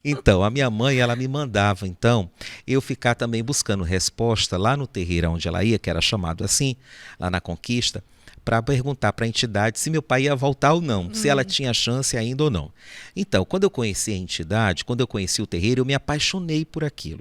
Então, a minha mãe, ela me mandava, então, eu ficar também buscando resposta lá no terreiro onde ela ia, que era chamado assim, lá na Conquista, para perguntar para a entidade se meu pai ia voltar ou não, se ela tinha chance ainda ou não. Então, quando eu conheci a entidade, quando eu conheci o terreiro, eu me apaixonei por aquilo.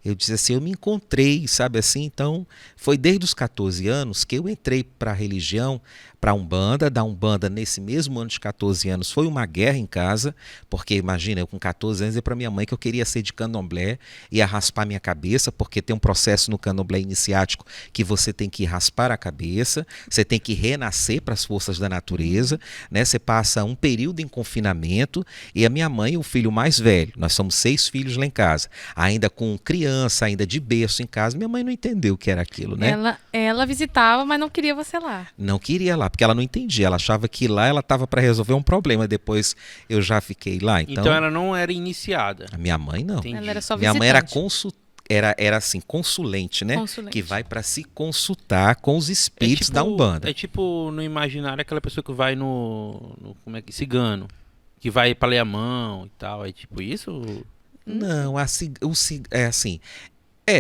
Eu disse assim, eu me encontrei, sabe assim? Então, foi desde os 14 anos que eu entrei para a religião, para a Umbanda. Da Umbanda, nesse mesmo ano de 14 anos, foi uma guerra em casa, porque imagina, eu com 14 anos, eu para minha mãe que eu queria ser de candomblé, ia raspar minha cabeça, porque tem um processo no candomblé iniciático que você tem que raspar a cabeça, você tem que renascer para as forças da natureza, né? Você passa um período em confinamento, e a minha mãe, o filho mais velho, nós somos 6 filhos lá em casa, ainda com criança, ainda de berço em casa, minha mãe não entendeu o que era aquilo, né? Ela visitava, mas não queria você lá. Não queria lá, porque ela não entendia, ela achava que lá ela estava para resolver um problema, depois eu já fiquei lá, Então então ela não era iniciada. a minha mãe não. Entendi. Ela era só Minha visitante. mãe era era assim, consulente, né? Consulente. Que vai para se consultar com os espíritos da Umbanda. É tipo no imaginário aquela pessoa que vai como é que cigano, que vai pra ler a mão e tal, é tipo isso? Não, assim, é assim.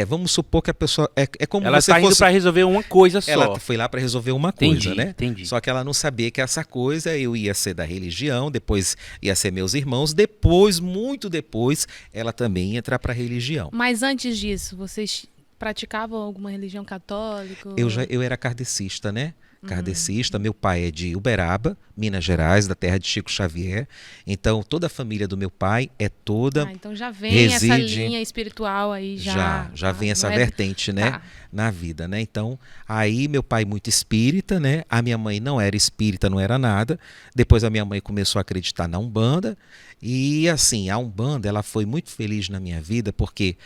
Vamos supor que a pessoa. É como Ela você tá indo fosse. pra resolver uma coisa só. Ela foi lá para resolver uma Entendi, coisa, né? entendi. Só que ela não sabia que essa coisa eu ia ser da religião, depois ia ser meus irmãos, depois, muito depois, ela também ia entrar para a religião. Mas antes disso, vocês praticavam alguma religião católica? Eu era kardecista, né? Kardecista, meu pai é de Uberaba, Minas Gerais, da terra de Chico Xavier. Então, toda a família do meu pai é toda. Então já vem essa reside, linha espiritual aí já vem essa não é- vertente, né, Tá. na vida, né? Então, aí meu pai muito espírita, né? A minha mãe não era espírita, não era nada. Depois a minha mãe começou a acreditar na Umbanda e assim, a Umbanda, ela foi muito feliz na minha vida porque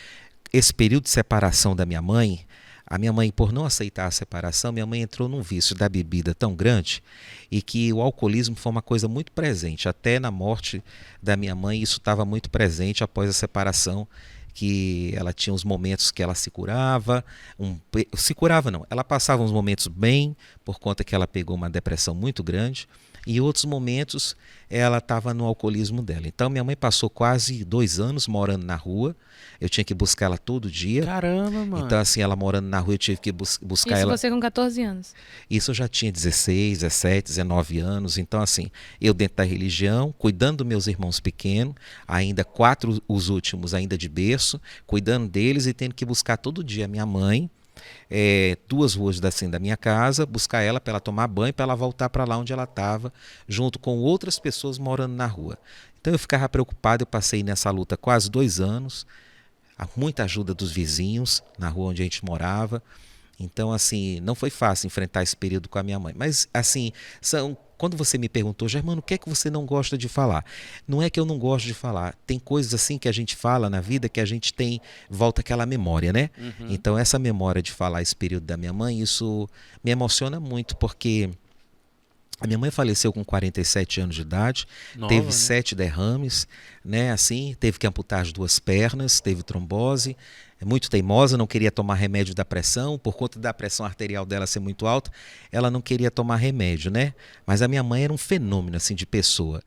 esse período de separação da minha mãe, a minha mãe, por não aceitar a separação, minha mãe entrou num vício da bebida tão grande e que o alcoolismo foi uma coisa muito presente. Até na morte da minha mãe, isso estava muito presente após a separação, que ela tinha uns momentos que ela se curava, se curava não, ela passava uns momentos bem, por conta que ela pegou uma depressão muito grande, e outros momentos ela estava no alcoolismo dela. Então minha mãe passou quase 2 anos morando na rua, eu tinha que buscar ela todo dia. Caramba, mano. Então assim, ela morando na rua eu tive que buscar Isso ela. você com 14 anos. Isso eu já tinha 16, 17, 19 anos. Então, assim, eu dentro da religião, cuidando dos meus irmãos pequenos, ainda 4, os últimos ainda de berço, cuidando deles e tendo que buscar todo dia a minha mãe, 2 ruas assim, da minha casa, buscar ela para ela tomar banho, para ela voltar para lá onde ela estava, junto com outras pessoas morando na rua. Então eu ficava preocupado, eu passei nessa luta quase 2 anos, muita ajuda dos vizinhos na rua onde a gente morava. Então, assim, não foi fácil enfrentar esse período com a minha mãe. Mas, assim, quando você me perguntou, Germano, o que é que você não gosta de falar? Não é que eu não gosto de falar. Tem coisas assim que a gente fala na vida que a gente tem, volta aquela memória, né? Então, essa memória de falar esse período da minha mãe, isso me emociona muito, porque a minha mãe faleceu com 47 anos de idade, Nova, teve né? 7 derrames, né? Assim, teve que amputar as 2 pernas, teve trombose, é muito teimosa, não queria tomar remédio da pressão, por conta da pressão arterial dela ser muito alta, ela não queria tomar remédio, né? Mas a minha mãe era um fenômeno assim de pessoa.